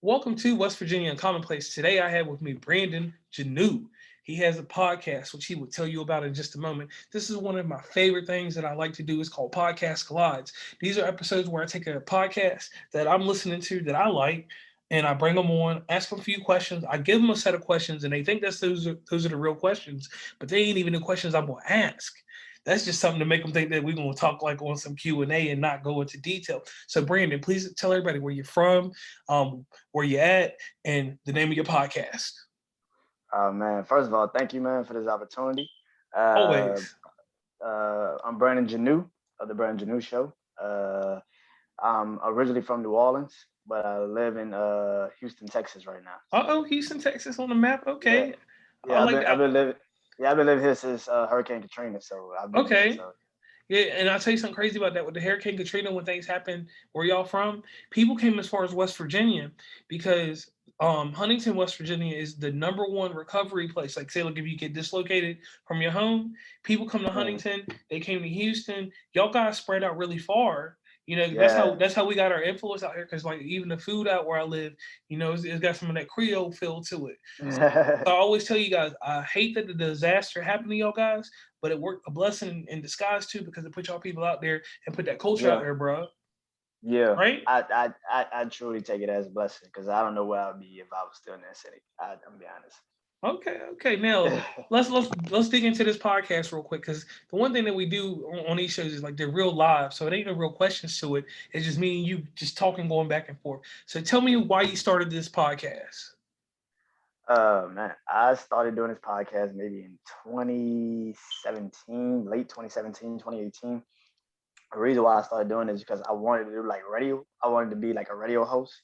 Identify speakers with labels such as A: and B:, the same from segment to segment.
A: Welcome to West Virginia and Commonplace. Today I have with me Brandon Janeau. He has a podcast, which he will tell you about in just a moment. This is one of my favorite things that I like to do. It's called Podcast Collides. These are episodes where I take a podcast that I'm listening to that I like, and I bring them on, ask them a few questions. I give them a set of questions, and they think those are the real questions, but they ain't even the questions I'm going to ask. That's just something to make them think that we're going to talk like on some Q&A and not go into detail. So, Brandon, please tell everybody where you're from, where you're at, and the name of your podcast.
B: Man, first of all, thank you, man, for this opportunity. Uh,
A: Always.
B: I'm Brandon Janeau of the Brandon Janeau Show. I'm originally from New Orleans, but I live in Houston, Texas right now.
A: Oh, Houston, Texas on the map.
B: Yeah,
A: Okay. I
B: yeah,
A: like
B: I've
A: that.
B: been living, yeah, I've been living here since Hurricane Katrina, so I've been here.
A: Okay.
B: So
A: Yeah, and I'll tell you something crazy about that. With the Hurricane Katrina, when things happened where y'all from, people came as far as West Virginia because Huntington, West Virginia is the number one recovery place. Like, say, like if you get dislocated from your home, people come to
B: mm,
A: Huntington. They came to Houston. Y'all guys spread out really far. That's how
B: yeah,
A: we got our influence out here. Because like even the food out where I live, it's got some of that Creole feel to it. So I always tell you guys, I hate that the disaster happened to y'all guys, but it worked a blessing in disguise too because it put y'all people out there and put that culture out
B: yeah,
A: there, bro.
B: yeah.
A: Right?
B: I truly take it as a blessing because I don't know where I'd be if I was still in that city. I'm gonna be
A: Okay, okay. Now
B: honest.
A: let's dig into this podcast real quick because the one thing that we do on these shows is like they're real live, so it ain't no real questions to it. It's just me and you just talking, going back and forth. So tell me why you started this podcast.
B: Man, I started doing this podcast maybe in 2017, late 2017, 2018. The reason why I started doing it is because I wanted to do like radio. I wanted to be like a radio host.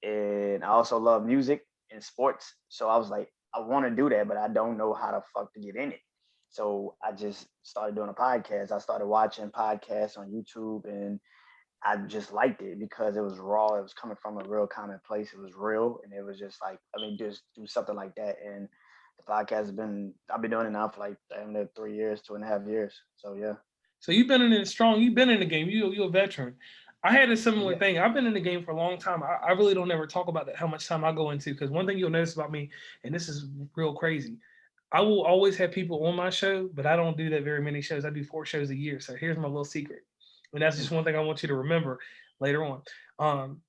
B: And I also love music and sports. So I was like, I want to do that, but I don't know how the fuck to get in it. So I just started doing a podcast. I started watching podcasts on YouTube and I just liked it because it was raw. It was coming from a real common place. It was real, and it was just like just do something like that. And the podcast has been I've been doing it now for like damn near 3 years, 2.5 years. So yeah,
A: So you've been in it strong. You've been in the game. You're a veteran. I had a similar
B: yeah,
A: thing. I've been in the game for a long time. I really don't ever talk about that how much time I go into because one thing you'll notice about me, and this is real crazy, I will always have people on my show, but I don't do that very many shows. I do 4 shows a year. So here's my little secret, and that's just one thing I want you to remember later on. Um,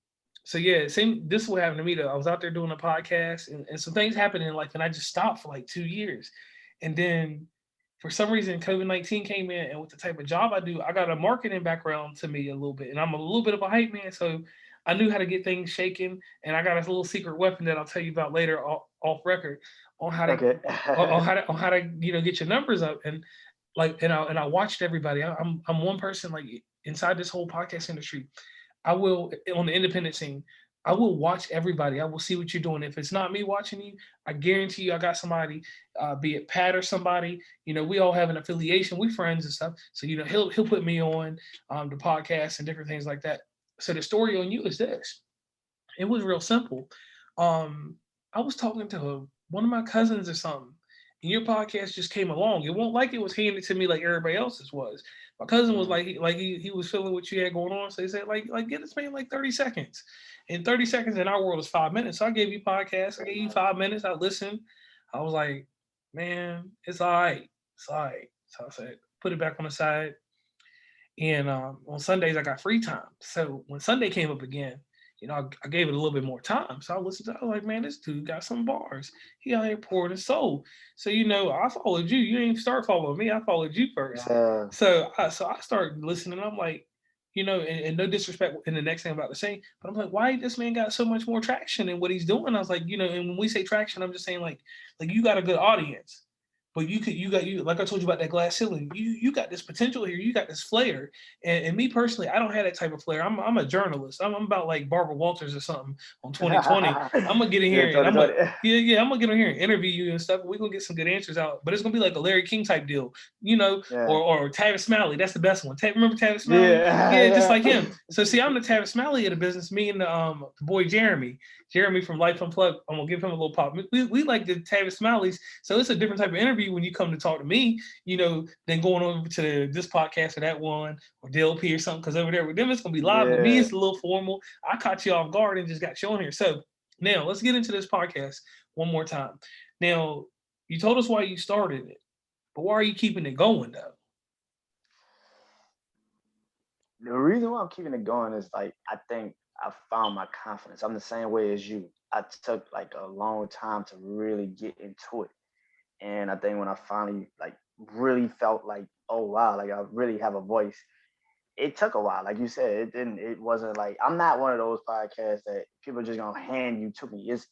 A: so yeah, same. This is what happened to me though. I was out there doing a podcast, and some things happened in life, and I just stopped for like 2 years, and then for some reason COVID-19 came in, and with the type of job I do, I got a marketing background to me a little bit, and I'm a little bit of a hype man, so I knew how to get things shaken, and I got a little secret weapon that I'll tell you about later off record on how to
B: okay,
A: get your numbers up and like and I watched everybody. I'm one person like inside this whole podcast industry. I will on the independent scene. I will watch everybody. I will see what you're doing. If it's not me watching you, I guarantee you, I got somebody, be it Pat or somebody. We all have an affiliation. We friends and stuff. So he'll put me on the podcast and different things like that. So the story on you is this. It was real simple. Um, I was talking to one of my cousins or something, and your podcast just came along. It won't like it was handed to me like everybody else's was. My cousin was
B: mm,
A: he was feeling what you had going on, so he said like get this man like 30 seconds. And 30 seconds in our world is 5 minutes. So I gave you podcasts. I gave you 5 minutes. I listened. I was like, man, it's all right. It's all right. So I said, put it back on the side. And on Sundays, I got free time. So when Sunday came up again, I gave it a little bit more time. So I listened to it. I was like, man, this dude got some bars. He out here pouring his soul. So, I followed you. You didn't start following me. I followed you first.
B: yeah,
A: So I started listening. I'm like, and no disrespect in the next thing I'm about to say, but I'm like, why this man got so much more traction in what he's doing? I was like, and when we say traction, I'm just saying like you got a good audience. But you like I told you about that glass ceiling. You got this potential here. You got this flair. And me personally, I don't have that type of flair. I'm a journalist. I'm about like Barbara Walters or something on 2020. I'm gonna get in
B: yeah,
A: here and
B: 2020.
A: I'm gonna get in here and interview you and stuff. We're gonna get some good answers out. But it's gonna be like a Larry King type deal,
B: Yeah,
A: or Tavis Smalley. That's the best one. Remember Tavis Smalley? Yeah, just
B: yeah,
A: like him. So see, I'm the Tavis Smalley of the business. Me and the boy Jeremy from Life Unplugged. I'm gonna give him a little pop. We like the Tavis Smalleys, so it's a different type of interview interview when you come to talk to me, than going over to this podcast or that one or DLP or something. Because over there with them, it's gonna be live. With me,
B: Yeah.
A: it's a little formal. I caught you off guard and just got you on here. So now let's get into this podcast one more time. Now, you told us why you started it, but why are you keeping it going though?
B: The reason why I'm keeping it going is like I think I found my confidence. I'm the same way as you. I took like a long time to really get into it. And I think when I finally like really felt like, oh wow, like I really have a voice, it took a while. Like you said, it wasn't like I'm not one of those podcasts that people are just gonna hand you to me. It's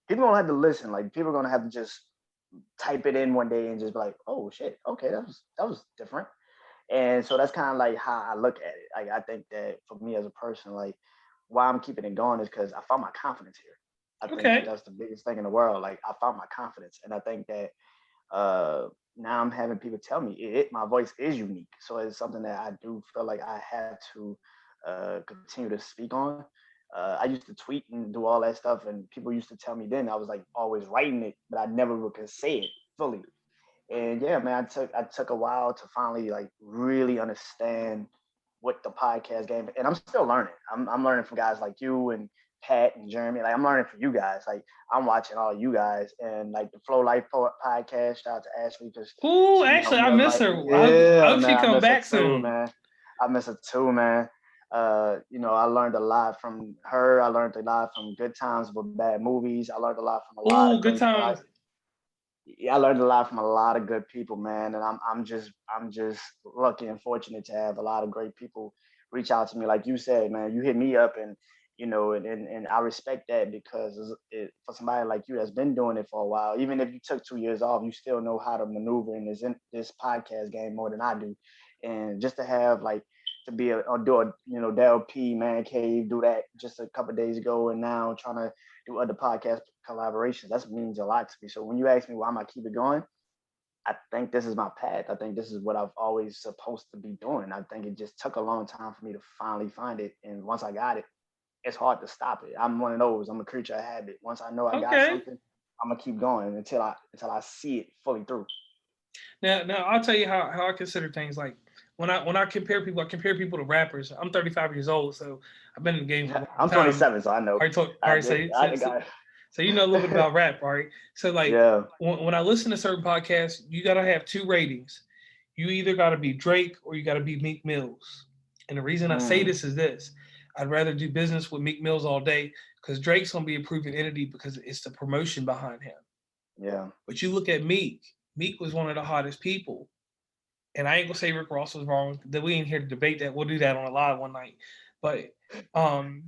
B: people don't have to listen. Like people are gonna have to just type it in one day and just be like, oh shit, okay, that was different. And so that's kind of like how I look at it. Like I think that for me as a person, like why I'm keeping it going is because I found my confidence here. I think that
A: Okay.
B: that's the biggest thing in the world. Like I found my confidence, and I think that uh, now I'm having people tell me my voice is unique. So it's something that I do feel like I have to continue to speak on. I used to tweet and do all that stuff, and people used to tell me then I was like always writing it, but I never could say it fully. And yeah, man, I took a while to finally like really understand what the podcast game, and I'm still learning. I'm learning from guys like you and Pat and Jeremy. Like I'm learning from you guys. Like I'm watching all you guys and like the Flow Life podcast. Shout out to Ashley because
A: Ooh,
B: she
A: actually,
B: helped me
A: I
B: out.
A: miss
B: Like
A: her. I
B: yeah,
A: hope she
B: man, I
A: come
B: miss her
A: back
B: too,
A: soon.
B: man. I miss her too, man. I learned a lot from her. I learned a lot from Good Times with Bad Movies. I learned a lot from a lot
A: Ooh,
B: of
A: good
B: great
A: times.
B: yeah, I learned a lot from a lot of good people, man. And I'm just lucky and fortunate to have a lot of great people reach out to me. Like you said, man, you hit me up and and I respect that because for somebody like you that's been doing it for a while, even if you took 2 years off, you still know how to maneuver in this podcast game more than I do. And just to have like to be or do a Del P Man Cave do that just a couple of days ago, and now trying to do other podcast collaborations. That means a lot to me. So when you ask me why am I keep it going, I think this is my path. I think this is what I've always supposed to be doing. I think it just took a long time for me to finally find it. And once I got it, it's hard to stop it. I'm one of those. I'm a creature of habit. Once I know I got
A: Okay.
B: something, I'm gonna keep going until I see it fully through.
A: Now I'll tell you how I consider things. Like when I compare people to rappers. I'm 35 years old, so I've been in the game for a long
B: I'm
A: time.
B: 27, so I know.
A: All
B: I
A: right,
B: did. I think I.
A: so you know a little bit about rap, right? So like
B: Yeah.
A: when I listen to certain podcasts, you gotta have two ratings. You either gotta be Drake or you gotta be Meek Mills. And the reason I say
B: Mm,
A: this is this: I'd rather do business with Meek Mills all day because Drake's gonna be a proven entity because it's the promotion behind him.
B: yeah.
A: But you look at Meek. Meek was one of the hottest people, and I ain't gonna say Rick Ross was wrong. That we ain't here to debate that. We'll do that on a live one night. But um,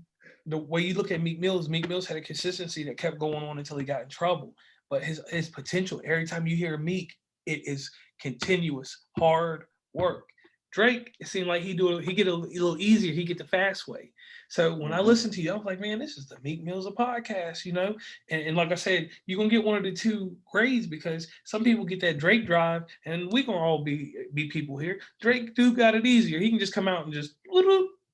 A: the way you look at Meek Mills had a consistency that kept going on until he got in trouble. But his potential, every time you hear Meek, it is continuous hard work. Drake, it seemed like he get a little easier. He get the fast way. So when I
B: Hmm.
A: listened to you, I was like, man, this is the Meek Mills of podcast. And like I said, you're gonna get one of the two grades because some people get that Drake drive, and we gonna all be people here. Drake do got it easier. He can just come out and just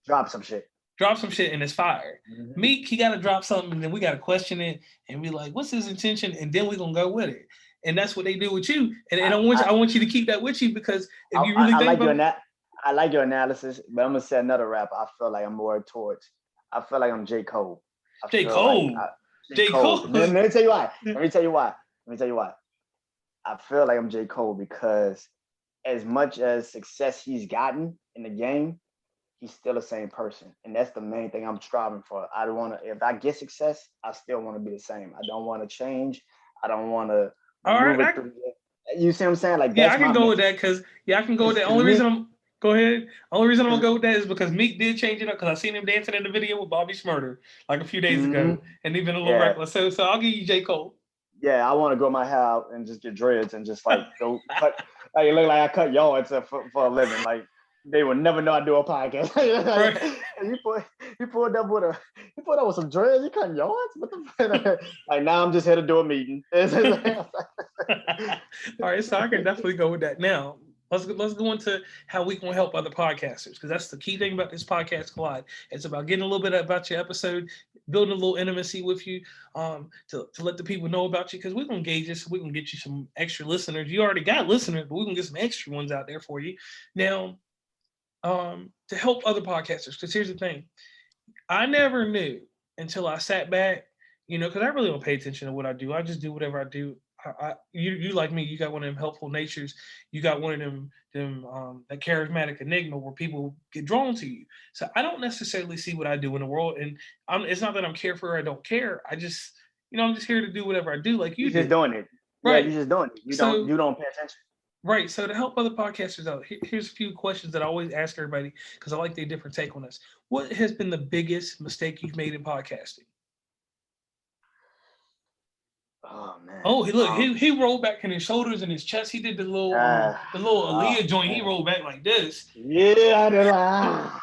B: Drop some shit.
A: drop some shit and it's fire.
B: Hmm.
A: Meek, he gotta drop something, and then we gotta question it and be like, what's his intention? And then we gonna go with it. And that's what they do with you. And
B: I,
A: I
B: I,
A: want you to keep that with you because if
B: I,
A: you
B: I
A: really
B: I
A: think
B: like
A: about it,
B: I like your analysis, but I'm gonna say another rapper. I feel like I'm more towards. I feel like I'm J Cole. I
A: J.
B: feel like
A: Cole.
B: J
A: J.
B: Cole.
A: Cole
B: Let
A: was
B: me tell you why. Let me tell you why. Let me tell you why. I feel like I'm J Cole because as much as success he's gotten in the game, he's still the same person, and that's the main thing I'm striving for. I don't want to. If I get success, I still want to be the same. I don't want to change. I don't want to
A: all right.
B: maneuver through it. You see what I'm saying? Like
A: Yeah,
B: that's
A: I can
B: my
A: go with
B: mental.
A: that because I can go with that.
B: Because
A: Only reason
B: me,
A: I'm go ahead. Only reason I'm gonna
B: because
A: go with that is because Meek did change it up because I seen him dancing in the video with Bobby Schmurder like a few days ago, and even a little
B: yeah,
A: reckless. So I'll give you J. Cole.
B: yeah, I want to grow my hair out and just get dreads and just like go cut. Like it look like I cut yards for a living. Like they would never know I do a podcast.
A: Right.
B: And you pulled up with some dreads. You cutting yards? What the like now I'm just here to do a meeting.
A: All right, so I can definitely go with that. Now, let's go into how we can help other podcasters because that's the key thing about this podcast collide. It's about getting a little bit about your episode, building a little intimacy with you, to let the people know about you, because we're gonna gauge this. We're gonna get you some extra listeners. You already got listeners, but we're gonna get some extra ones out there for you. Now, to help other podcasters, because here's the thing. I never knew until I sat back, because I really don't pay attention to what I do. I just do whatever I do. You like me, you got one of them helpful natures. You got one of them that charismatic enigma where people get drawn to you. So I don't necessarily see what I do in the world, and it's not that I'm carefree or I don't care. I just, I'm just here to do whatever I do, like you
B: You're just
A: do,
B: doing it. Yeah,
A: right?
B: you're just doing it. You don't
A: So
B: you don't pay attention.
A: right. So to help other podcasters out, here's a few questions that I always ask everybody because I like their different take on this. What has been the biggest mistake you've made in podcasting?
B: Oh man.
A: Oh, he look, he rolled back in his shoulders and his chest. He did
B: Uh,
A: the little
B: oh
A: Aaliyah joint. He
B: man.
A: rolled back like this.
B: Yeah,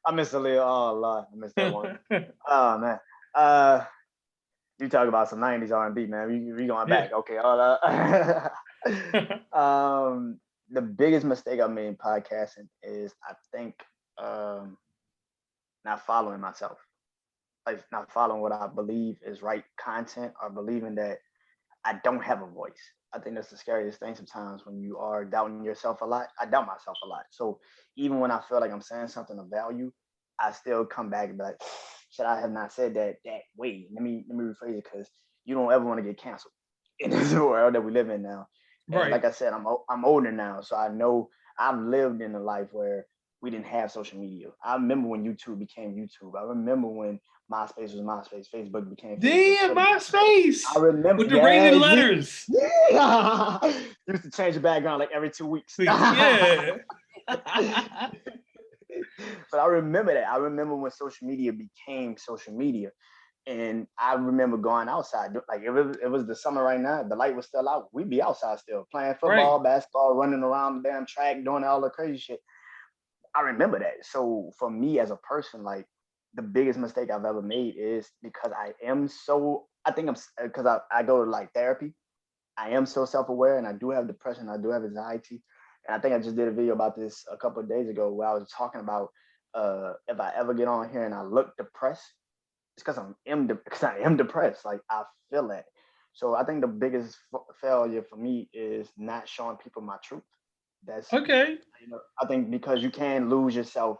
B: I miss Aaliyah. Oh Lord, I miss that one. Oh man. Uh, you talk about some '90s R&B, man. We going
A: Yeah.
B: back. Okay. The biggest mistake I made in podcasting is I think um not following myself, like not following what I believe is right content, or believing that I don't have a voice. I think that's the scariest thing sometimes when you are doubting yourself a lot. I doubt myself a lot. So even when I feel like I'm saying something of value, I still come back and be like, should I have not said that way? Let me rephrase it, because you don't ever want to get canceled in this world that we live in now. And
A: Right.
B: like I said, I'm older now, so I know I've lived in a life where we didn't have social media. I remember when YouTube became YouTube. I remember when MySpace was MySpace, Facebook became Facebook,
A: Damn,
B: Twitter
A: my
B: became Twitter.
A: space
B: I remember,
A: with the
B: yeah,
A: rated
B: see,
A: letters.
B: yeah. Used to change the background like every 2 weeks.
A: Please,
B: But
A: yeah.
B: I remember that. I remember when social media became social media. And I remember going outside, like it was the summer right now. The light was still out. We'd be outside still playing
A: Right.
B: football, basketball, running around the damn track, doing all the crazy shit. I remember that. So for me as a person, like the biggest mistake I've ever made is because I am so. I think I'm because I go to like therapy. I am so self-aware, and I do have depression. I do have anxiety, and I think I just did a video about this a couple of days ago where I was talking about if I ever get on here and I look depressed, it's because I am depressed. Like I feel that. So I think the biggest failure for me is not showing people my truth. That's
A: Okay.
B: I think because you can lose yourself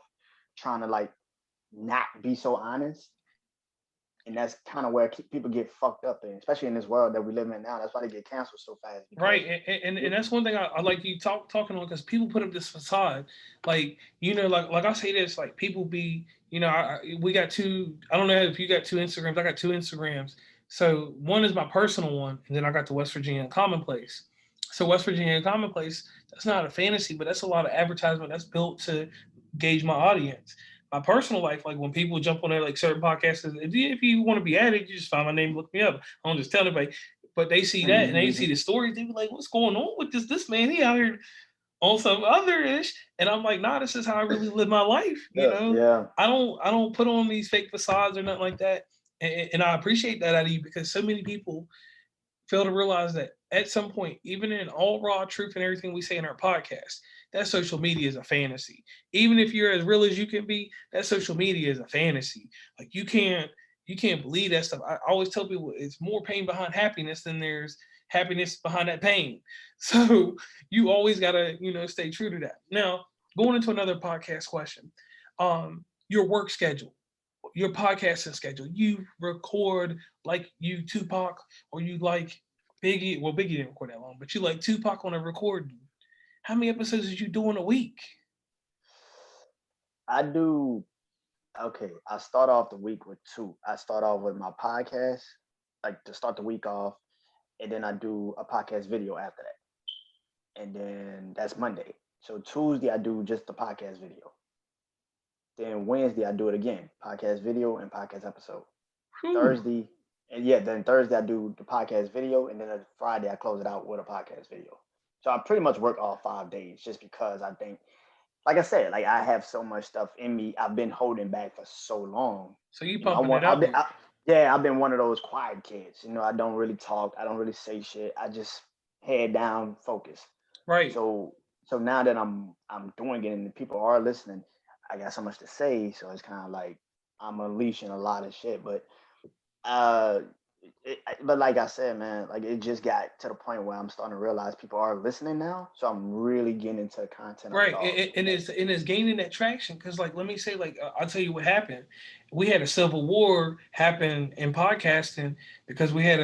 B: trying to like not be so honest, and that's kind of where people get fucked up in, especially in this world that we live in now. That's why they get canceled so fast because
A: Right, and that's one thing I like you talking on, because people put up this facade, like like I say this, like people be, we got two. I don't know if you got two Instagrams. I got two Instagrams. So one is my personal one, and then I got the West Virginia Commonplace. So West Virginia Commonplace, that's not a fantasy, but that's a lot of advertisement that's built to gauge my audience. My personal life, like when people jump on there, like certain podcasts, if you want to be added, you just find my name, look me up. I don't just tell anybody, but they see that and they see the stories, they be like, "What's going on with this man? He out here on some other ish." And I'm like, "Nah, this is how I really live my life."
B: yeah, yeah.
A: I don't put on these fake facades or nothing like that. And I appreciate that out of you, because so many people fail to realize that at some point, even in all raw truth and everything we say in our podcast, that social media is a fantasy. Even if you're as real as you can be, that social media is a fantasy. Like you can't believe that stuff. I always tell people it's more pain behind happiness than there's happiness behind that pain. So you always gotta, stay true to that. Now, going into another podcast question, your work schedule, your podcasting schedule. You record like you Tupac, or you like Biggie. Well, Biggie didn't record that long, but you like Tupac on a recording. How many episodes did you do in a week?
B: I do. Okay, I start off the week with two. I start off with my podcast, like to start the week off, and then I do a podcast video after that, and then that's Monday. So Tuesday I do just the podcast video. Then Wednesday I do it again, podcast video and podcast episode.
A: Whew.
B: Thursday, and yeah, then Thursday I do the podcast video, and then on Friday I close it out with a podcast video. So I pretty much work all 5 days just because I think, like I said, like I have so much stuff in me. I've been holding back for so long.
A: So you
B: I
A: pumping it
B: want.
A: outward,
B: Yeah, I've been one of those quiet kids. I don't really talk. I don't really say shit. I just head down, focus.
A: right?
B: So so now that I'm doing it and people are listening, I got so much to say. So it's kind of like I'm unleashing a lot of shit. But uh, but like I said, man, like it just got to the point where I'm starting to realize people are listening now. So I'm really getting into the content I
A: Right,
B: thought.
A: and it's gaining that traction because, like, let me say, like, I'll tell you what happened. We had a civil war happen in podcasting because we had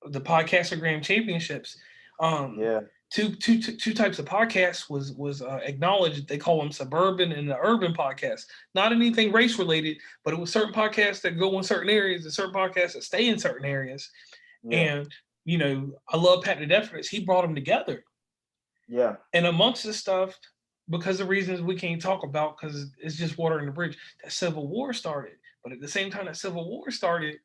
A: the podcastagram championships. Um,
B: Yeah,
A: two types of podcasts was acknowledged. They call them suburban and the urban podcasts. Not anything race related, but it was certain podcasts that go in certain areas and certain podcasts that stay in certain areas.
B: yeah,
A: And I love Pat the Deference. He brought them together.
B: yeah,
A: And amongst the stuff, because of reasons we can't talk about, because it's just water in the bridge, that Civil War started. But at the same time that Civil War started,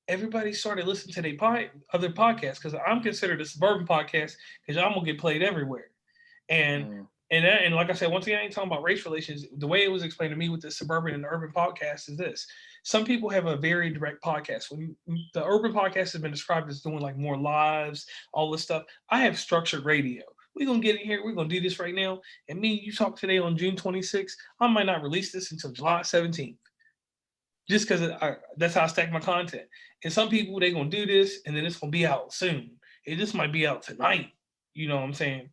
A: everybody started listening to other podcasts. Because I'm considered a suburban podcast, because I'm gonna get played everywhere. And
B: mm,
A: and like I said, once again, I ain't talking about race relations. The way it was explained to me with the suburban and the urban podcast is this: some people have a very direct podcast. When the urban podcast has been described as doing like more lives, all this stuff, I have structured radio. We're gonna get in here. We're gonna do this right now. And me, you talk today on June 26th. I might not release this until July 17th, just because that's how I stack my content. And some people they gonna do this, and then it's gonna be out soon. It just might be out tonight. You know what I'm saying?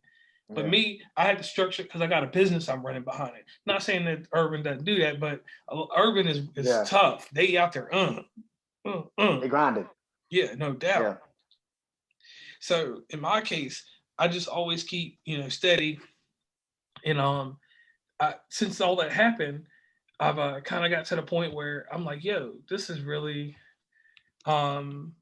A: But
B: yeah,
A: me, I had to structure because I got a business I'm running behind it. Not saying that Urban doesn't do that, but Urban is
B: yeah.
A: tough. They out there, uh, uh.
B: They grinded.
A: Yeah, no doubt.
B: Yeah,
A: So in my case, I just always keep steady. And since all that happened, I've kind of got to the point where I'm like, yo, this is really um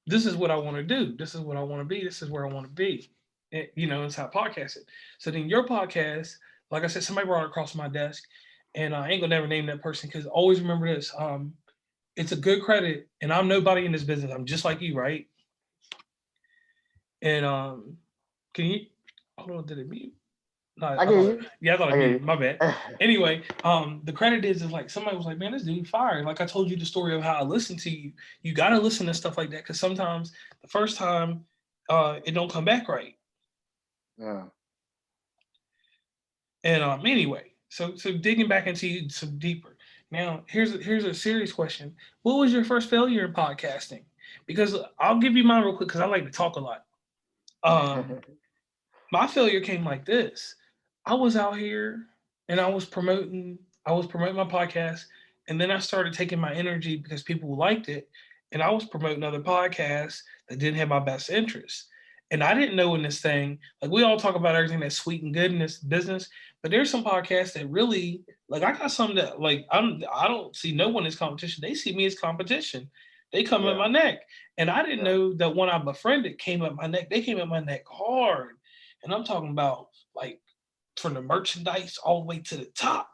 A: this is what I want to do. This is what I want to be. This is where I want to be. It's how I podcast it. So then your podcast, like I said, somebody brought it across my desk, and I ain't gonna never name that person because always remember this. It's a good credit, and I'm nobody in this business. I'm just like you, right? And can you hold on? Did it mute? No,
B: I
A: I
B: hear
A: thought
B: you.
A: yeah, I thought
B: I
A: it
B: hear
A: muted.
B: you.
A: My bad. Anyway, the credit is like somebody was like, man, this dude fire. Like I told you the story of how I listened to you. You gotta listen to stuff like that because sometimes the first time it don't come back right.
B: Yeah.
A: And anyway, so digging back into you some deeper. Now here's a serious question. What was your first failure in podcasting? Because I'll give you mine real quick because I like to talk a lot. Um, my failure came like this. I was out here and I was promoting my podcast, and then I started taking my energy because people liked it, and I was promoting other podcasts that didn't have my best interests. And I didn't know in this thing, like we all talk about everything that's sweet and good in this business, but there's some podcasts that really like I got some that like I don't see no one as competition. They see me as competition. They come at
B: Yeah,
A: my neck. And I didn't
B: yeah,
A: know that when I befriended came at my neck. They came at my neck hard. And I'm talking about like from the merchandise all the way to the top.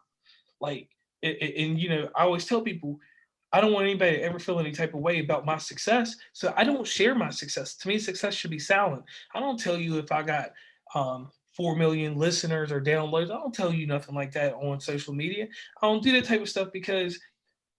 A: Like, and I always tell people, I don't want anybody to ever feel any type of way about my success. So I don't share my success. To me, success should be silent. I don't tell you if I got 4 million listeners or downloads. I don't tell you nothing like that on social media. I don't do that type of stuff because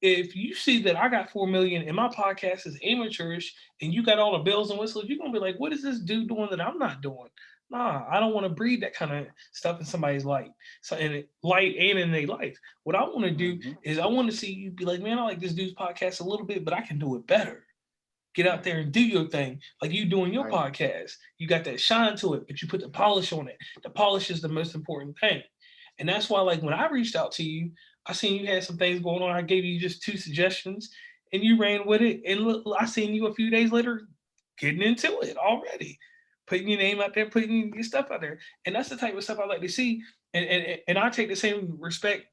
A: if you see that I got 4 million and my podcast is amateurish and you got all the bells and whistles, you're gonna be like, what is this dude doing that I'm not doing? Nah, I don't want to breed that kind of stuff in somebody's life. So in light and in their life. What I want to do
B: hmm,
A: is I want to see you be like, man, I like this dude's podcast a little bit, but I can do it better. Get out
B: right,
A: there and do your thing, like you doing your
B: right.
A: podcast. You got that shine to it, but you put the polish on it. The polish is the most important thing. And that's why, like, when I reached out to you, I seen you had some things going on. I gave you just two suggestions and you ran with it. And look, I seen you a few days later getting into it already, putting your name out there, putting your stuff out there. And that's the type of stuff I like to see. And I take the same respect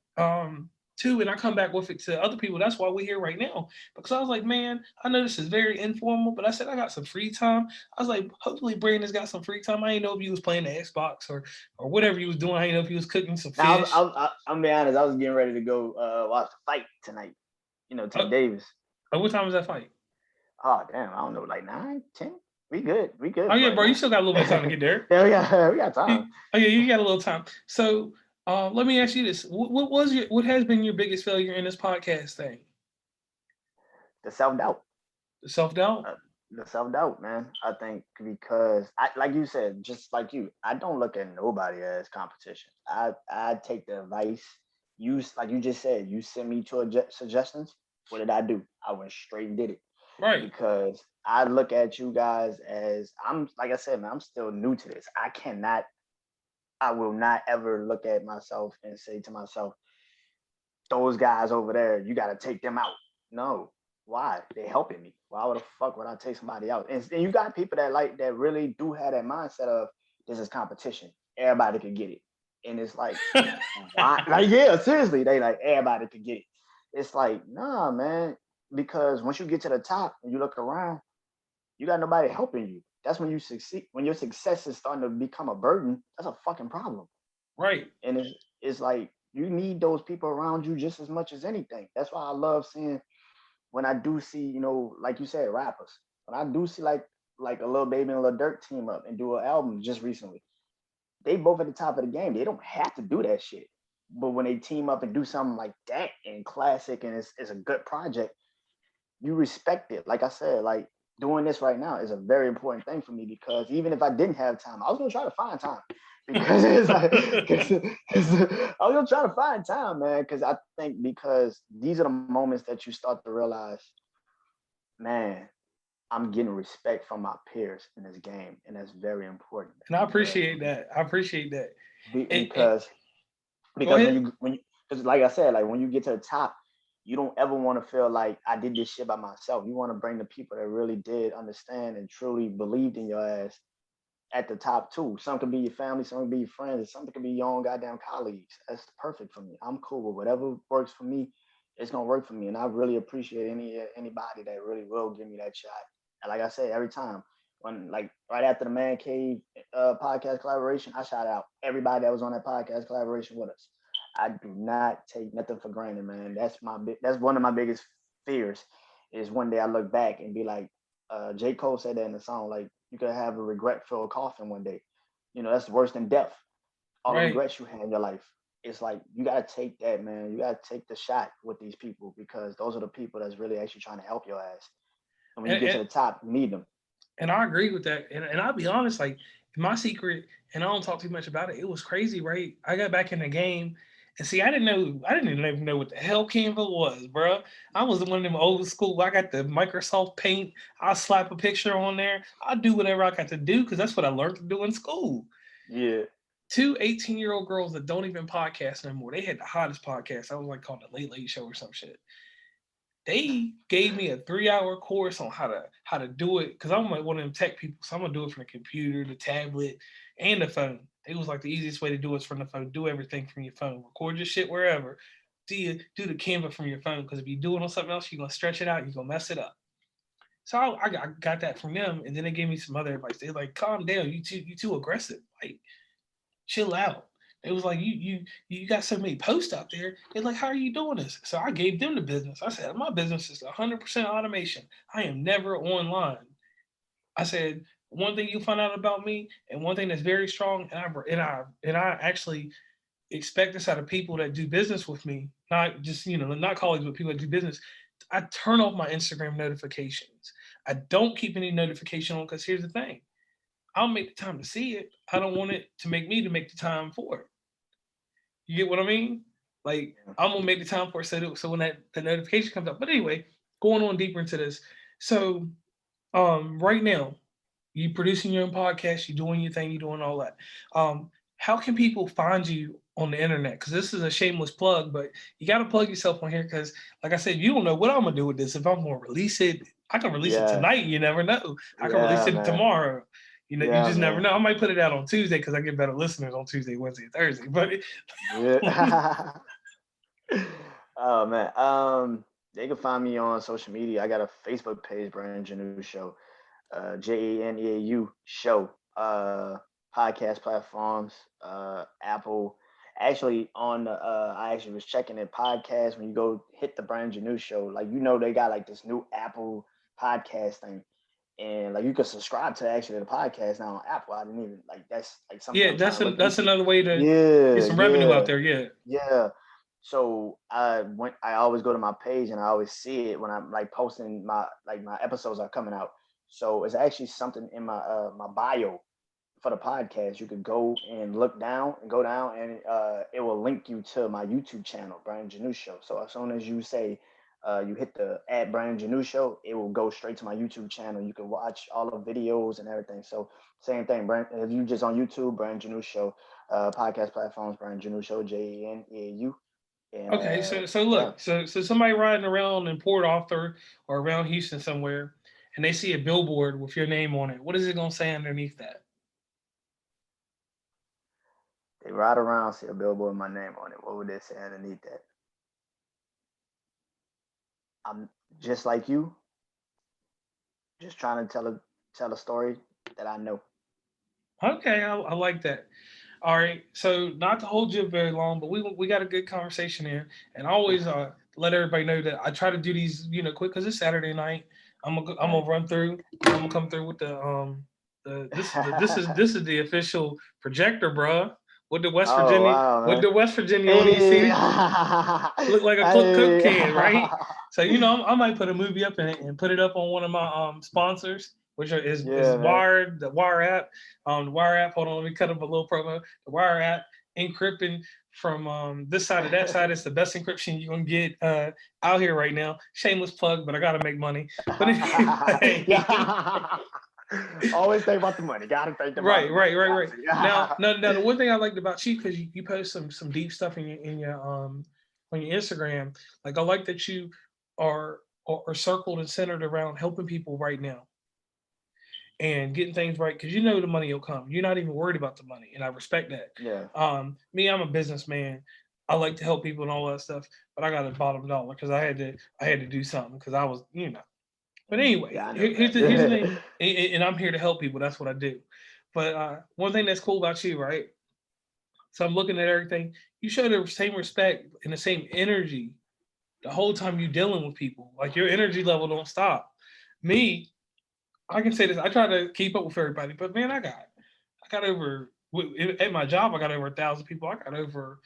A: too, and I come back with it to other people. That's why we're here right now. Because I was like, man, I know this is very informal, but I said I got some free time. I was like, hopefully Brandon's got some free time. I didn't know if he was playing the Xbox or whatever he was doing. I didn't know if he was cooking some
B: Now,
A: fish.
B: I'm be honest. I was getting ready to go watch the fight tonight. Tank
A: Oh,
B: Davis.
A: what time was that fight?
B: Oh damn, I don't know, like 9, 10. We good. We
A: Oh
B: good
A: yeah,
B: right
A: bro, you
B: now.
A: still got a little bit of time to get there.
B: Yeah, we got time.
A: Oh yeah, you got a little time. So let me ask you this: what has been your biggest failure in this podcast thing?
B: The self doubt.
A: The self doubt.
B: The self doubt, man. I think because I, like you said, just like you, I don't look at nobody as competition. I take the advice like you just said, you sent me to suggestions. What did I do? I went straight and did it
A: Right.
B: because I look at you guys as I'm like I said, man, I'm still new to this. I will not ever look at myself and say to myself, those guys over there, you got to take them out. No, why? They helping me. Why would the fuck would I take somebody out? And you got people that really do have that mindset of this is competition. Everybody could get it, and it's like why? Like yeah, seriously, they like everybody could get it. It's like nah, man, because once you get to the top and you look around, you got nobody helping you. That's when you succeed. When your success is starting to become a burden, that's a fucking problem.
A: Right.
B: And it's like you need those people around you just as much as anything. That's why I love seeing when I do see, like you said, rappers. When I do see like a Lil Baby and Lil Durk team up and do an album just recently, they both at the top of the game. They don't have to do that shit. But when they team up and do something like that and classic and it's a good project, you respect it. Like I said, like doing this right now is a very important thing for me because even if I didn't have time, I was gonna try to find time because it's like cause I was gonna try to find time, man. Because I think because these are the moments that you start to realize, man, I'm getting respect from my peers in this game, and that's very important
A: And I
B: because
A: appreciate that. I appreciate that. And
B: because
A: go
B: because
A: ahead.
B: when you because like I said, like when you get to the top, you don't ever want to feel like I did this shit by myself. You want to bring the people that really did understand and truly believed in your ass at the top too. Some could be your family, some could be your friends, and some could be your own goddamn colleagues. That's perfect for me. I'm cool with whatever works for me. It's gonna work for me, and I really appreciate anybody that really will give me that shot. And like I said, every time when like right after the Man Cave podcast collaboration, I shout out everybody that was on that podcast collaboration with us. I do not take nothing for granted, man. That's one of my biggest fears is one day I look back and be like, J. Cole said that in the song, like you could have a regret filled coffin one day. That's worse than death. All the
A: Right.
B: regrets you had in your life. It's like you gotta take that, man. You gotta take the shot with these people because those are the people that's really actually trying to help your ass. And when you
A: And,
B: get to
A: and
B: the top, you need them.
A: and I agree with that. And I'll be honest, like my secret, and I don't talk too much about it. It was crazy, right? I got back in the game, and see, I didn't even know what the hell Canva was, bro. I was one of them old school. I got the Microsoft Paint. I slap a picture on there. I do whatever I got to do because that's what I learned to do in school.
B: Yeah.
A: Two 18-year-old girls that don't even podcast no more. They had the hottest podcast. I was like called the Late Late Show or some shit. They gave me a 3-hour course on how to do it because I'm like one of them tech people, so I'm gonna do it from the computer, the tablet, and the phone. It was like the easiest way to do it is from the phone. Do everything from your phone. Record your shit wherever. Do the Canva from your phone because if you do it on something else, you're gonna stretch it out. You're gonna mess it up. So I got that from them, and then they gave me some other advice. They're like, "Calm down. You too aggressive. Like, chill out." It was like you got so many posts out there. They're like, how are you doing this? So I gave them the business. I said, my business is 100% automation. I am never online. I said, one thing you'll find out about me, and one thing that's very strong, and I actually expect this out of people that do business with me, not just not colleagues, but people that do business. I turn off my Instagram notifications. I don't keep any notification on because here's the thing: I'll make the time to see it. I don't want it to make me to make the time for it. You get what I mean? Like I'm gonna make the time for it so when that the notification comes up. But anyway, going on deeper into this. So right now, you producing your own podcast, you doing your thing, you doing all that. How can people find you on the internet? Because this is a shameless plug, but you got to plug yourself on here because, like I said, you don't know what I'm gonna do with this. If I'm gonna release it, I can release it
B: Yeah.
A: tonight. You never know. I can release
B: Yeah,
A: it
B: man.
A: tomorrow. You
B: Yeah,
A: just never
B: man.
A: know. I might put it out on Tuesday because I get better listeners on Tuesday, Wednesday, Thursday. But
B: Yeah. Oh man. They can find me on social media. I got a Facebook page, Brand Janeau Show. Janeau Show. Podcast platforms, Apple. Actually, I actually was checking it podcast when you go hit the Brand Janeau Show. Like they got like this new Apple podcast thing, and like you can subscribe to actually the podcast now on Apple. I didn't even like that's like something
A: yeah,
B: I'm trying to look
A: that's
B: into.
A: another way to get
B: Yeah,
A: some revenue out
B: yeah,
A: there. Yeah,
B: yeah. So I always go to my page and I always see it when I'm like posting my episodes are coming out. So it's actually something in my my bio for the podcast, you could go and look down and go down, and it will link you to my YouTube channel, Brian Janeau Show. So as soon as you say you hit the at Brian Janeau Show, it will go straight to my YouTube channel. You can watch all the videos and everything. So same thing, Brian. If you just on YouTube, Brian Janeau Show, podcast platforms, Brian Janeau Show, Janeau, and
A: Okay, so
B: yeah.
A: look, so somebody riding around in Port Arthur or around Houston somewhere, and they see a billboard with your name on it. What is it gonna say underneath that?
B: They ride around, see a billboard with my name on it. What would they say underneath that? I'm just like you, just trying to tell a story that I know.
A: Okay, I like that. All right, so not to hold you up very long, but we got a good conversation in, and I always let everybody know that I try to do these quick because it's Saturday night. I'm
B: Right.
A: gonna run through. I'm gonna come through with the this is the official projector, bruh.
B: Oh wow,
A: With
B: man.
A: the West Virginia on these
B: Hey,
A: see look like a Coke
B: hey.
A: can, right? So I might put a movie up in it and put it up on one of my sponsors, which is
B: Yeah, man.
A: Wired, the Wire app. The Wire app. Hold on, let me cut up a little promo. The Wire app encrypting from this side to that side. It's the best encryption you can get out here right now. Shameless plug, but I gotta make money. But anyway,
B: Yeah. Always think about the money. Gotta think about
A: right,
B: the
A: right,
B: money.
A: right, right.
B: Got
A: Now, the one thing I liked about you because you post some deep stuff in your on your Instagram. Like I like that you are are circled and centered around helping people right now and getting things right because you know the money will come. You're not even worried about the money, and I respect that.
B: yeah,
A: Me, I'm a businessman. I like to help people and all that stuff, but I got a bottom dollar because I had to do something because I was But anyway,
B: yeah, I know,
A: here's the thing,
B: man.
A: and I'm here to help people. That's what I do. But one thing that's cool about you, right? So I'm looking at everything. You show the same respect and the same energy the whole time you dealing with people. Like your energy level don't stop. Me, I can say this. I try to keep up with everybody, but man, I got over at my job. I got over 1,000 people. I got over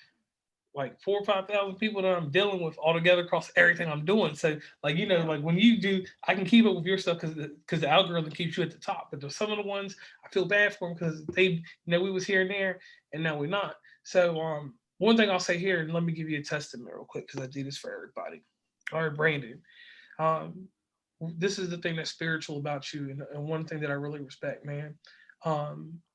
A: like 4 or 5 thousand people that I'm dealing with all together across everything I'm doing. So like
B: Damn.
A: like when you do, I can keep up with your stuff because the algorithm keeps you at the top. But there's some of the ones I feel bad for them because they we was here and there and now we're not. So one thing I'll say here, and let me give you a testament real quick because I do this for everybody. All right, Brandon. Um, this is the thing that's spiritual about you, and one thing that I really respect, man.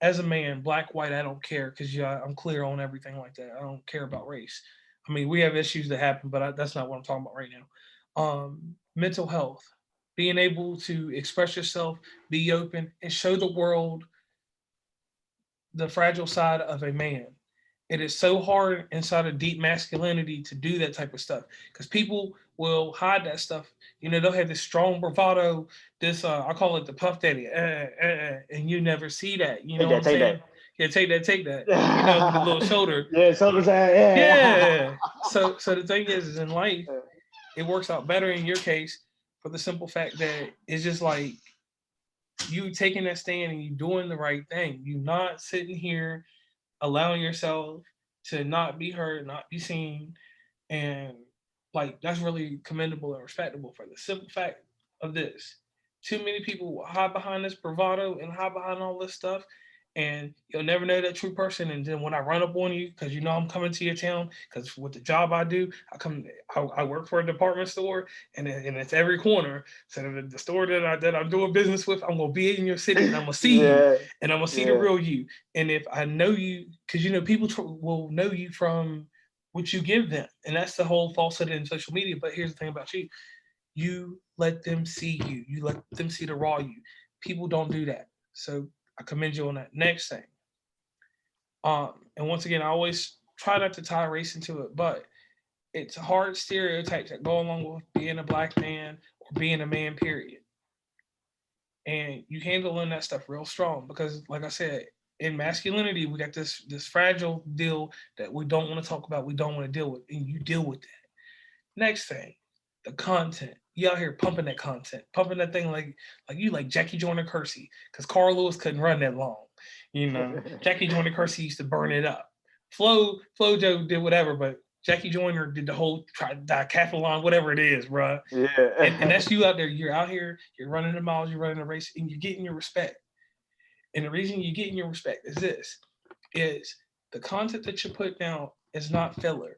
A: As a man, black, white, I don't care because yeah, I'm clear on everything like that. I don't care about race. I mean, we have issues that happen, but that's not what I'm talking about right now. Mental health, being able to express yourself, be open, and show the world the fragile side of a man. It is so hard inside of deep masculinity to do that type of stuff because people will hide that stuff. They'll have this strong bravado, this I call it the puff daddy, and you never see that. You
B: Take
A: know what
B: that.
A: I'm
B: Take
A: saying?
B: that.
A: Yeah, take that. With the little shoulder.
B: Yeah, so yeah.
A: Yeah. So the thing is in life, it works out better in your case for the simple fact that it's just like you taking that stand and you doing the right thing. You not sitting here allowing yourself to not be heard, not be seen, and like that's really commendable and respectable for the simple fact of this. Too many people will hide behind this bravado and hide behind all this stuff, and you'll never know that true person. And then when I run up on you, because I'm coming to your town, because with the job I do, I work for a department store, and it's every corner. So the store that I'm doing business with, I'm gonna be in your city, and I'm gonna see you,
B: Yeah,
A: and I'm gonna see the
B: yeah.
A: real you. And if I know you, because people will know you from what you give them, and that's the whole falsehood in social media. But here's the thing about you: you let them see you, you let them see the raw you. People don't do that, so I commend you on that. Next thing, and once again, I always try not to tie race into it, but it's hard stereotypes that go along with being a black man or being a man. Period. And you handling that stuff real strong because, like I said, in masculinity, we got this fragile deal that we don't want to talk about, we don't want to deal with, and you deal with that. Next thing, the content. You out here pumping that content, pumping that thing like you like Jackie Joyner Kersey, because Carl Lewis couldn't run that long. Jackie Joyner Kersey used to burn it up. Flo Joe did whatever, but Jackie Joyner did the whole decathlon, whatever it is, bruh. And
B: Yeah.
A: that's you out there. You're out here, you're running the miles, you're running the race, and you're getting your respect. And the reason you're getting your respect is this: is the content that you put down is not filler.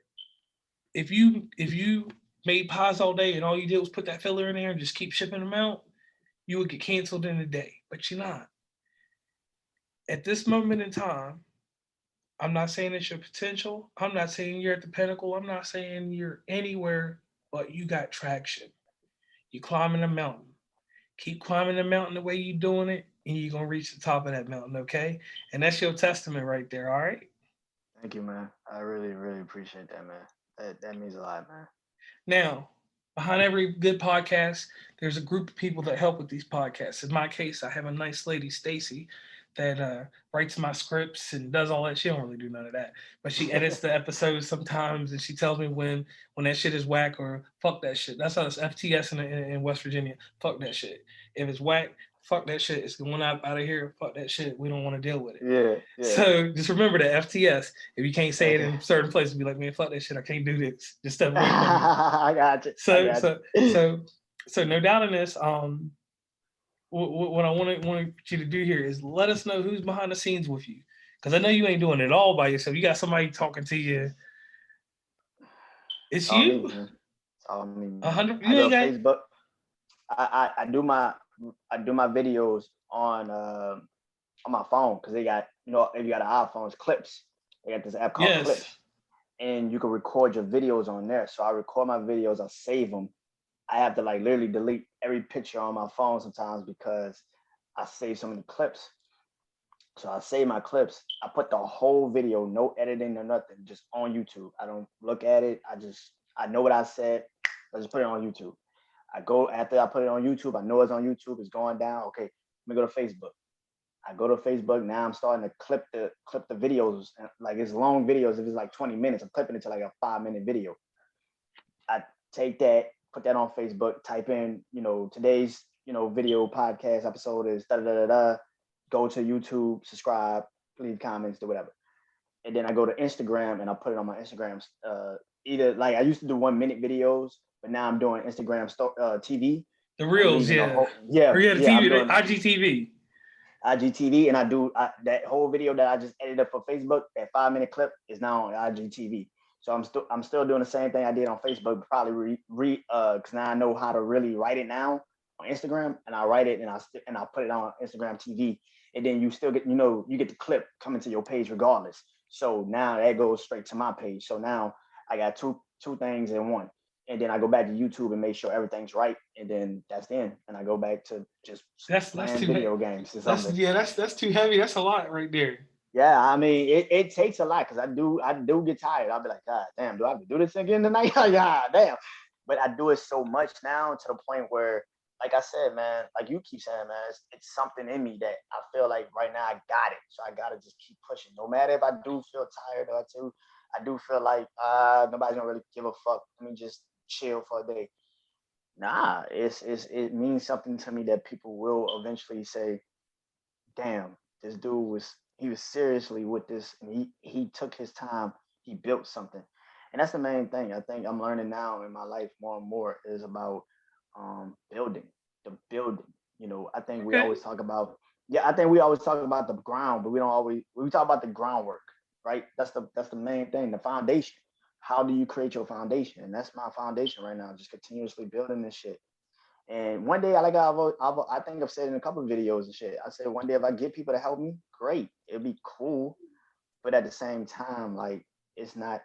A: If you made pies all day and all you did was put that filler in there and just keep shipping them out, you would get canceled in a day. But you're not. At this moment in time, I'm not saying it's your potential. I'm not saying you're at the pinnacle. I'm not saying you're anywhere, but you got traction. You're climbing a mountain. Keep climbing the mountain the way you're doing it, and you're gonna reach the top of that mountain, okay? And that's your testament right there, all right?
B: Thank you, man. I really, really appreciate that, man. That means a lot, man.
A: Now, behind every good podcast, there's a group of people that help with these podcasts. In my case, I have a nice lady, Stacy, that writes my scripts and does all that. She don't really do none of that, but she edits the episodes sometimes, and she tells me when that shit is whack or fuck that shit. That's how it's FTS in West Virginia. Fuck that shit. If it's whack, fuck that shit. It's going out of here. Fuck that shit. We don't want to deal with it.
B: Yeah, yeah.
A: So just remember that FTS. If you can't say it in certain places, be like, man, fuck that shit. I can't do this. Just step away from me.
B: I got you.
A: So
B: I got
A: so
B: you.
A: so no doubt in this. What I want you to do here is let us know who's behind the scenes with you, because I know you ain't doing it all by yourself. You got somebody talking to you.
B: It's
A: It's
B: all me,
A: you.
B: man. It's all me, man.
A: 100.
B: I
A: You
B: go
A: ain't
B: to
A: got.
B: Facebook. I do my videos on my phone because they got, if you got an iPhone, it's Clips. They got this app called
A: Yes.
B: Clips, and you can record your videos on there. So I record my videos, I save them. I have to like literally delete every picture on my phone sometimes because I save so many clips. So I save my clips. I put the whole video, no editing or nothing, just on YouTube. I don't look at it. I know what I said. I just put it on YouTube. I go after I put it on YouTube. I know it's on YouTube. It's going down. Okay, let me go to Facebook. I go to Facebook. Now I'm starting to clip the videos. Like it's long videos. If it's like 20 minutes, I'm clipping it to like a 5-minute video. I take that, put that on Facebook, type in, today's, video podcast episode is da da da da. Go to YouTube, subscribe, leave comments, do whatever. And then I go to Instagram and I put it on my Instagram. Either like I used to do 1-minute videos, but now I'm doing Instagram TV.
A: The
B: I'm
A: reels,
B: leaving the
A: yeah.
B: whole
A: Or yeah, the
B: yeah. I'm
A: TV, the
B: doing
A: IGTV.
B: IGTV, and I do that whole video that I just edited for Facebook. That 5-minute clip is now on IGTV. So I'm still doing the same thing I did on Facebook, but probably because now I know how to really write it now on Instagram, and I write it and I put it on Instagram TV, and then you still get you get the clip coming to your page regardless. So now that goes straight to my page. So now I got two things in one. And then I go back to YouTube and make sure everything's right, and then that's the end. And I go back to just
A: That's
B: playing
A: too
B: video games or
A: that's
B: something.
A: that's too heavy. That's a lot right there.
B: Yeah, I mean, it takes a lot because I do get tired. I'll be like, God damn, do I have to do this again tonight? God damn. But I do it so much now to the point where, like I said, man, like you keep saying, man, it's something in me that I feel like right now I got it. So I gotta just keep pushing. No matter if I do feel tired or I do feel like nobody's gonna really give a fuck. Let me just chill for a day. Nah, it means something to me that people will eventually say, damn, this dude was seriously with this, and he took his time, he built something. And that's the main thing I think I'm learning now in my life more and more is about building, the building. I think we
A: Okay.
B: always talk about, I think we always talk about the ground, but we talk about the groundwork, right? That's the main thing, the foundation. How do you create your foundation? And that's my foundation right now, just continuously building this shit. And one day, I think I've said in a couple of videos and shit, I said one day if I get people to help me, great, it'd be cool. But at the same time, like it's not.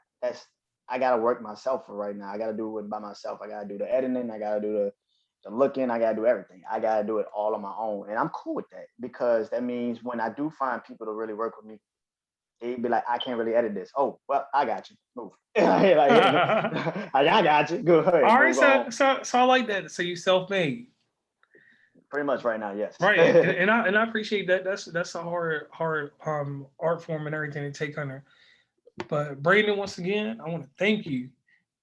B: I gotta work myself for right now. I gotta do it by myself. I gotta do the editing. I gotta do the looking. I gotta do everything. I gotta do it all on my own, and I'm cool with that because that means when I do find people to really work with me, they'd be like, I can't really edit this. Oh, well, I got you. Move. I got you. Go ahead.
A: All right,
B: Move
A: so
B: on.
A: so I like that. So you self-made,
B: Pretty much right now, yes.
A: right? And I appreciate that. That's a hard art form and everything to take under. But Brandon, once again, I want to thank you,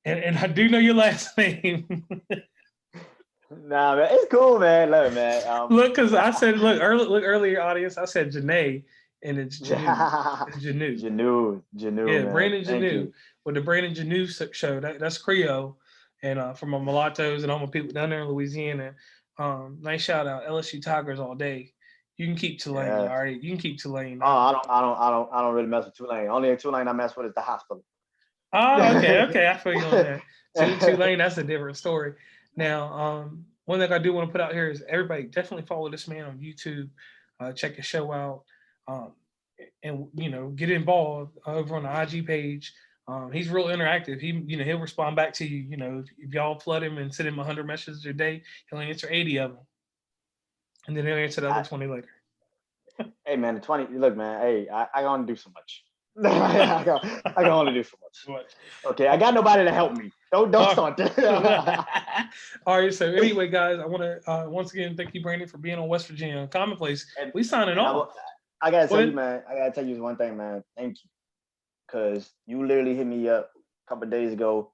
A: and I do know your last name.
B: Nah, man, it's cool, man. Look, man.
A: Look, because I said, look earlier, audience. I said Janae, and it's Janeau. It's Janeau.
B: Janeau,
A: Yeah,
B: man.
A: Brandon
B: Thank
A: Janeau
B: you.
A: with the Brandon Janeau show. That's Creole, and from my mulattoes and all my people down there in Louisiana. Nice shout out, LSU Tigers all day. You can keep Tulane.
B: Yeah.
A: All right, you can keep Tulane.
B: Oh, I don't really mess with Tulane. Only Tulane I mess with is the hospital.
A: Oh, okay, okay. I feel you on that. Tulane, that's a different story. Now, one thing I do want to put out here is everybody definitely follow this man on YouTube. Check his show out, um, and get involved over on the IG page. He's real interactive. He'll respond back to you. If y'all flood him and send him 100 messages a day, he'll answer 80 of them, and then he'll answer the other
B: I,
A: 20 later.
B: hey man, the 20. Look, man. Hey, I gotta do so much. I can only do so much.
A: What?
B: Okay, I got nobody to help me. Don't start there.
A: All right. So anyway, guys, I want to once again thank you, Brandon, for being on West Virginia Commonplace.
B: and
A: We signing
B: and
A: off.
B: I gotta tell you,
A: What?
B: man. I gotta tell you one thing, man. Thank you, because you literally hit me up a couple of days ago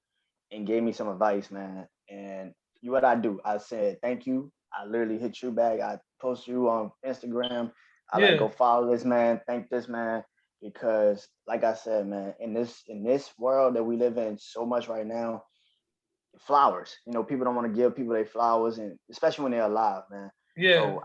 B: and gave me some advice, man. And what I do, I said thank you. I literally hit you back. I post you on Instagram. I like
A: Yeah.
B: go follow this man. Thank this man because, like I said, man, in this world that we live in so much right now, flowers. People don't want to give people their flowers, and especially when they're alive, man.
A: Yeah.
B: So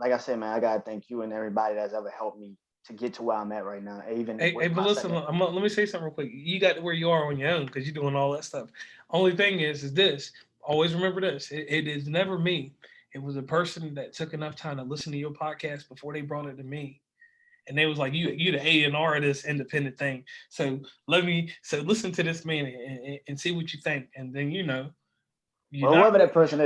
B: like I said, man, I gotta thank you and everybody that's ever helped me to get to where I'm at right now, even
A: Hey,
B: with
A: hey, but
B: my
A: listen,
B: second.
A: let me say something real quick. You got to where you are on your own because you're doing all that stuff. Only thing is this. Always remember this. It is never me. It was a person that took enough time to listen to your podcast before they brought it to me. And they was like, you the A&R of this independent thing. So listen to this man and see what you think. And then you're
B: Well,
A: not
B: whoever that person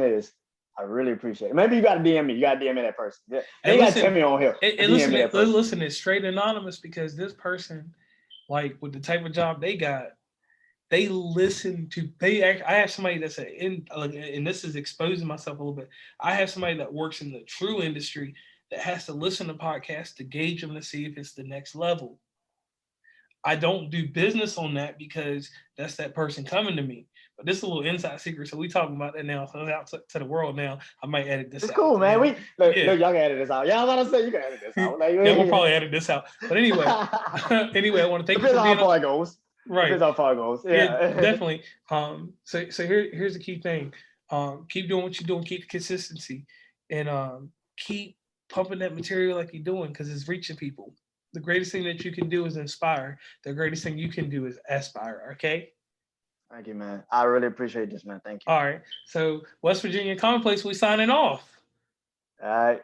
B: is, I really appreciate it. Maybe you got to DM me. You got to DM me that person. Yeah. You
A: and
B: ain't got to tell
A: listen
B: me on here.
A: and
B: DM
A: listen
B: me that person.
A: listen, it's straight anonymous because this person, like with the type of job they got, they listen to I have somebody that's and this is exposing myself a little bit. I have somebody that works in the true industry that has to listen to podcasts to gauge them to see if it's the next level. I don't do business on that because that's that person coming to me. But this is a little inside secret, so we talking about that now. So it's out to the world now. I might edit this
B: It's
A: out.
B: cool, man. We
A: Yeah,
B: look, y'all can edit this out. Y'all about to say you can edit this
A: yeah,
B: out. Like,
A: we'll probably edit this out. But anyway, anyway, I want to thank you
B: depends
A: for
B: on how
A: being on.
B: far it goes.
A: Right.
B: Depends how far it goes.
A: Yeah,
B: Yeah.
A: definitely. So here's the key thing. Keep doing what you're doing. Keep the consistency, and keep pumping that material like you're doing because it's reaching people. The greatest thing that you can do is inspire. The greatest thing you can do is aspire. Okay.
B: Thank you, man. I really appreciate this, man. Thank you.
A: All right. So West Virginia Commonplace, we signing off.
B: All right.